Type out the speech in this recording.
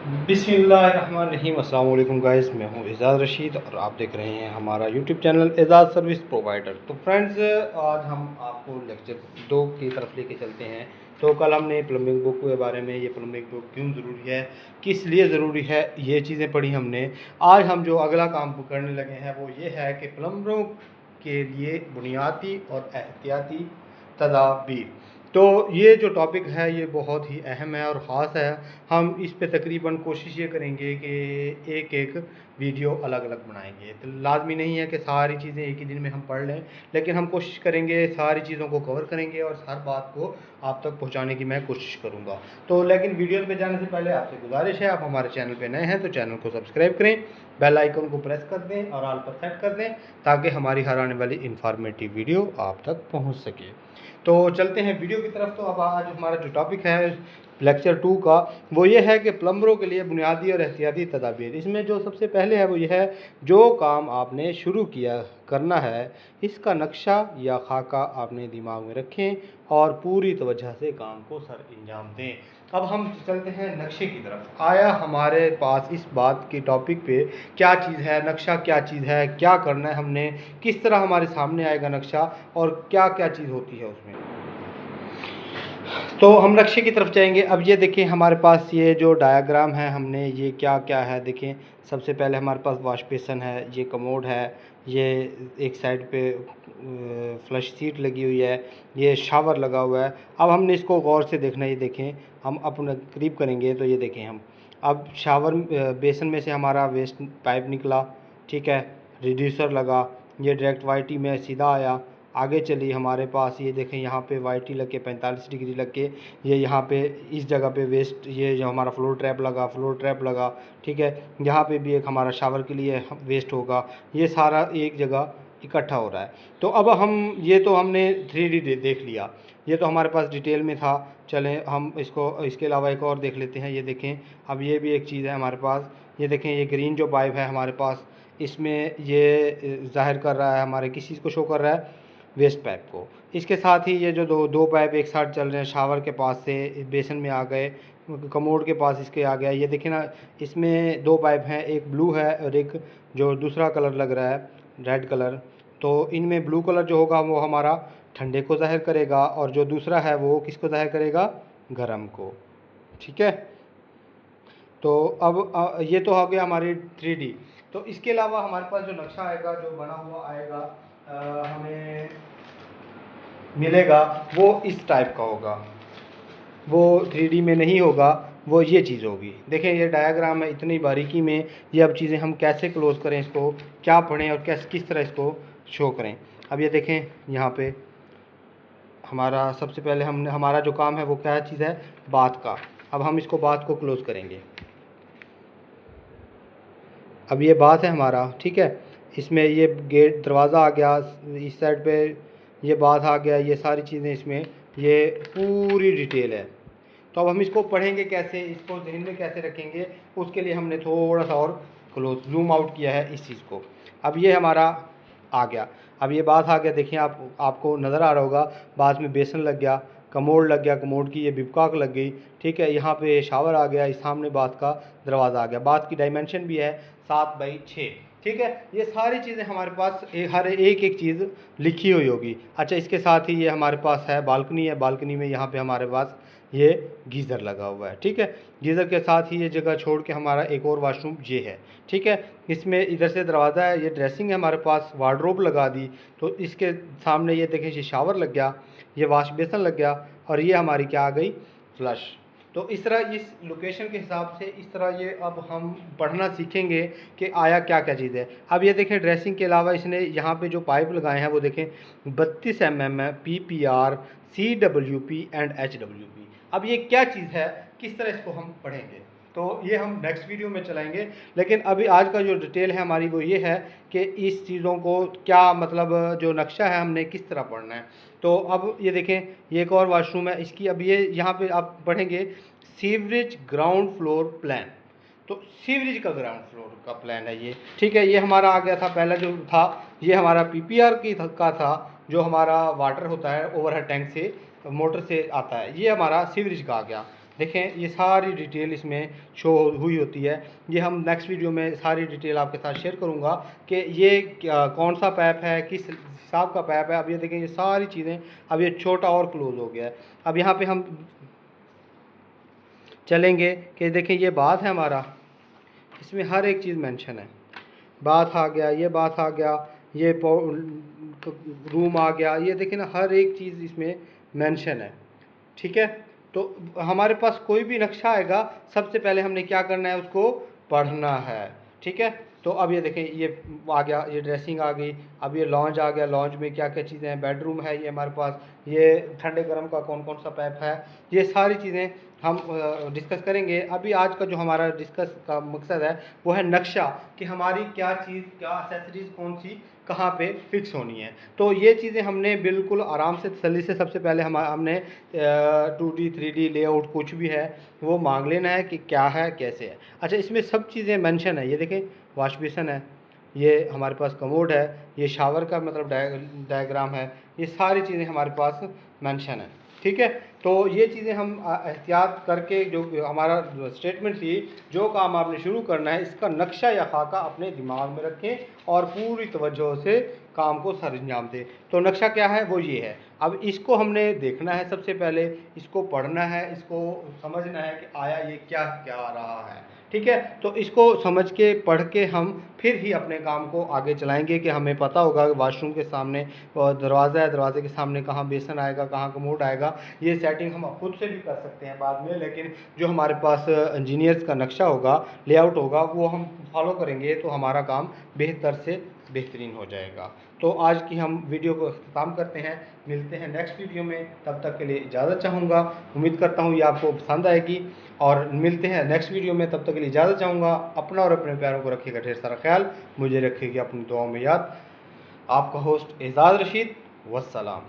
बिस्मिल्लाहिर्रहमानिर्रहीम। अस्सलाम वालेकुम गाइस, मैं हूं एजाज़ रशीद और आप देख रहे हैं हमारा यूट्यूब चैनल एजाज़ सर्विस प्रोवाइडर। तो फ्रेंड्स, आज हम आपको लेक्चर 2 की तरफ लेके चलते हैं। तो कल हमने प्लम्बिंग बुक के बारे में, ये प्लम्बिंग बुक क्यों ज़रूरी है, किस लिए ज़रूरी है, ये चीज़ें पढ़ी हमने। आज हम जो अगला काम करने लगे हैं वो ये है कि प्लम्बरों के लिए बुनियादी और एहतियाती तदाबीर। तो ये जो टॉपिक है ये बहुत ही अहम है और ख़ास है। हम इस पे तकरीबन कोशिश ये करेंगे कि एक एक वीडियो अलग अलग बनाएंगे। तो लाजमी नहीं है कि सारी चीज़ें एक ही दिन में हम पढ़ लें, लेकिन हम कोशिश करेंगे सारी चीज़ों को कवर करेंगे और हर बात को आप तक पहुंचाने की मैं कोशिश करूंगा। तो लेकिन वीडियो पे जाने से पहले आपसे गुजारिश है, आप हमारे चैनल पे नए हैं तो चैनल को सब्सक्राइब करें, बेल आइकन को प्रेस कर दें और ऑल पर सेट कर दें ताकि हमारी हर आने वाली इंफॉर्मेटिव वीडियो आप तक पहुँच सके। तो चलते हैं वीडियो की तरफ। तो अब आज हमारा जो टॉपिक है लेक्चर 2 का वो ये है कि प्लम्बरों के लिए बुनियादी और एहतियाती तदाबीर। इसमें जो सबसे पहले है वो ये है, जो काम आपने शुरू किया करना है इसका नक्शा या खाका आपने दिमाग में रखें और पूरी तवज्जो से काम को सर अंजाम दें। अब हम चलते हैं नक्शे की तरफ। आया हमारे पास इस बात की टॉपिक पे क्या चीज़ है, नक्शा क्या चीज़ है, क्या करना है हमने, किस तरह हमारे सामने आएगा नक्शा और क्या क्या चीज़ होती है उसमें। तो हम नक्शे की तरफ जाएंगे। अब ये देखें हमारे पास ये जो डायग्राम है, हमने ये क्या क्या है देखें। सबसे पहले हमारे पास वॉश बेसन है, ये कमोड है, ये एक साइड पे फ्लश सीट लगी हुई है, ये शावर लगा हुआ है। अब हमने इसको गौर से देखना है। ये देखें, हम अपने करीब करेंगे तो ये देखें हम अब शावर बेसन में से हमारा वेस्ट पाइप निकला, ठीक है, रिड्यूसर लगा, ये डायरेक्ट वाईटी में सीधा आया। आगे चलिए हमारे पास ये देखें, यहाँ पे वाईटी लग के 45 डिग्री लग के ये यहाँ पे इस जगह पे वेस्ट, ये जो हमारा फ्लोर ट्रैप लगा, ठीक है। यहाँ पे भी एक हमारा शावर के लिए वेस्ट होगा। ये सारा एक जगह इकट्ठा हो रहा है। तो अब हम ये तो हमने 3D देख लिया, ये तो हमारे पास डिटेल में था। चलें हम इसको इसके अलावा एक और देख लेते हैं। ये देखें, अब ये भी एक चीज़ है हमारे पास। ये देखें, ये ग्रीन जो पाइप है हमारे पास, इसमें ये जाहिर कर रहा है, हमारे किस चीज़ को शो कर रहा है, वेस्ट पाइप को। इसके साथ ही ये जो दो पाइप एक साथ चल रहे हैं, शावर के पास से बेसन में आ गए, कमोड के पास इसके आ गया। ये देखिए ना, इसमें 2 पाइप हैं, एक ब्लू है और एक जो दूसरा कलर लग रहा है रेड कलर। तो इनमें ब्लू कलर जो होगा वो हमारा ठंडे को ज़ाहिर करेगा और जो दूसरा है वो किसको ज़ाहिर करेगा, गर्म को, ठीक है। तो अब ये तो हो गया हमारी 3D। तो इसके अलावा हमारे पास जो नक्शा आएगा, जो बना हुआ आएगा, हमें मिलेगा वो इस टाइप का होगा। वो 3D में नहीं होगा, वो ये चीज़ होगी। देखें, ये डायग्राम है इतनी बारीकी में। ये अब चीज़ें हम कैसे क्लोज़ करें, इसको क्या पढ़ें और किस तरह इसको शो करें। अब ये देखें, यहाँ पे हमारा सबसे पहले हमारा जो काम है वो क्या चीज़ है, बात का। अब हम इसको बात को क्लोज़ करेंगे। अब ये बात है हमारा, ठीक है। इसमें ये गेट दरवाज़ा आ गया, इस साइड पे ये बात आ गया, ये सारी चीज़ें इसमें ये पूरी डिटेल है। तो अब हम इसको पढ़ेंगे कैसे, इसको जहन में कैसे रखेंगे, उसके लिए हमने थोड़ा सा और क्लोज जूम आउट किया है इस चीज़ को। अब ये हमारा आ गया, अब ये बात आ गया। देखिए आपको नज़र आ रहा होगा, बाद में बेसन लग गया, कमोड लग गया, कमोड की ये बिपकाक लग गई, ठीक है। यहाँ पे शावर आ गया, इस सामने बात का दरवाज़ा आ गया। बात की डायमेंशन भी है 7x6, ठीक है। ये सारी चीज़ें हमारे पास हर एक चीज़ लिखी हुई होगी। अच्छा, इसके साथ ही ये हमारे पास है बालकनी है, बालकनी में यहाँ पे हमारे पास ये गीज़र लगा हुआ है, ठीक है। गीज़र के साथ ही ये जगह छोड़ के हमारा एक और वाशरूम ये है, ठीक है। इसमें इधर से दरवाज़ा है, ये ड्रेसिंग है हमारे पास, वार्डरोब लगा दी। तो इसके सामने ये देखें, ये शावर लग गया, ये वाश बेसन लग गया और ये हमारी क्या आ गई, फ्लश। तो इस तरह इस लोकेशन के हिसाब से इस तरह ये अब हम पढ़ना सीखेंगे कि आया क्या क्या चीज़ है। अब ये देखें, ड्रेसिंग के अलावा इसने यहाँ पे जो पाइप लगाए हैं वो देखें 32 mm है, PPR, CWP एंड HWP। अब ये क्या चीज़ है, किस तरह इसको हम पढ़ेंगे, तो ये हम नेक्स्ट वीडियो में चलाएंगे। लेकिन अभी आज का जो डिटेल है हमारी वो ये है कि इस चीज़ों को क्या मतलब, जो नक्शा है हमने किस तरह पढ़ना है। तो अब ये देखें, ये एक और वाशरूम है इसकी। अब ये यहाँ पे आप पढ़ेंगे सीवरेज ग्राउंड फ्लोर प्लान। तो सीवरेज का ग्राउंड फ्लोर का प्लान है ये, ठीक है। ये हमारा आ गया था, पहला जो था ये हमारा PPR का था, जो हमारा वाटर होता है ओवरहेड टैंक से मोटर से आता है, ये हमारा सीवरेज का आ गया। देखें ये सारी डिटेल इसमें शो हुई होती है। ये हम नेक्स्ट वीडियो में सारी डिटेल आपके साथ शेयर करूँगा कि ये कौन सा पैप है, किस हिसाब का पैप है। अब ये देखें ये सारी चीज़ें, अब ये छोटा और क्लोज हो गया है। अब यहाँ पे हम चलेंगे कि देखें ये बात है हमारा, इसमें हर एक चीज़ मेंशन है। बाथ आ गया, ये बाथ आ गया, ये रूम आ गया, ये देखिए ना हर एक चीज़ इसमें मेंशन है। ठीक है, तो हमारे पास कोई भी नक्शा आएगा सबसे पहले हमने क्या करना है, उसको पढ़ना है। ठीक है, तो अब ये देखें ये आ गया, ये ड्रेसिंग आ गई। अब ये लॉन्च आ गया, लॉन्च में क्या क्या चीज़ें हैं, बेडरूम है ये हमारे पास, ये ठंडे गर्म का कौन कौन सा पैप है, ये सारी चीज़ें हम डिस्कस करेंगे। अभी आज का जो हमारा डिस्कस का मकसद है वो है नक्शा, कि हमारी क्या चीज़, क्या एक्सेसरीज़ कौन सी कहाँ पे फिक्स होनी है। तो ये चीज़ें हमने बिल्कुल आराम से तसल्ली से सबसे पहले हमने 2D 3D लेआउट कुछ भी है वो मांग लेना है कि क्या है कैसे है। अच्छा, इसमें सब चीज़ें मेंशन है। ये देखें वॉश बेसिन है, ये हमारे पास कमोड है, ये शावर का मतलब डायग्राम है, ये सारी चीज़ें हमारे पास मेंशन है। ठीक है, तो ये चीज़ें हम एहतियात करके, जो हमारा स्टेटमेंट थी, जो काम आपने शुरू करना है इसका नक्शा या खाका अपने दिमाग में रखें और पूरी तवज्जो से काम को सर अंजाम दें। तो नक्शा क्या है, वो ये है। अब इसको हमने देखना है, सबसे पहले इसको पढ़ना है, इसको समझना है कि आया ये क्या क्या आ रहा है। ठीक है, तो इसको समझ के पढ़ के हम फिर ही अपने काम को आगे चलाएंगे कि हमें पता होगा कि वाशरूम के सामने दरवाज़ा है, दरवाजे के सामने कहाँ बेसन आएगा, कहाँ कमोड आएगा। ये सेटिंग हम खुद से भी कर सकते हैं बाद में, लेकिन जो हमारे पास इंजीनियर्स का नक्शा होगा, लेआउट होगा, वो हम फॉलो करेंगे तो हमारा काम बेहतर से बेहतरीन हो जाएगा। तो आज की हम वीडियो को ख़त्म करते हैं, मिलते हैं नेक्स्ट वीडियो में। तब तक के लिए इजाज़त चाहूँगा, उम्मीद करता हूँ ये आपको पसंद आएगी, और मिलते हैं नेक्स्ट वीडियो में। तब तक के लिए इजाज़त चाहूँगा। अपना और अपने प्यारों को रखिएगा ढेर सारा ख्याल, मुझे रखिएगा अपनी दुआओं में याद। आपका होस्ट एजाज़ रशीद, वस्सलाम।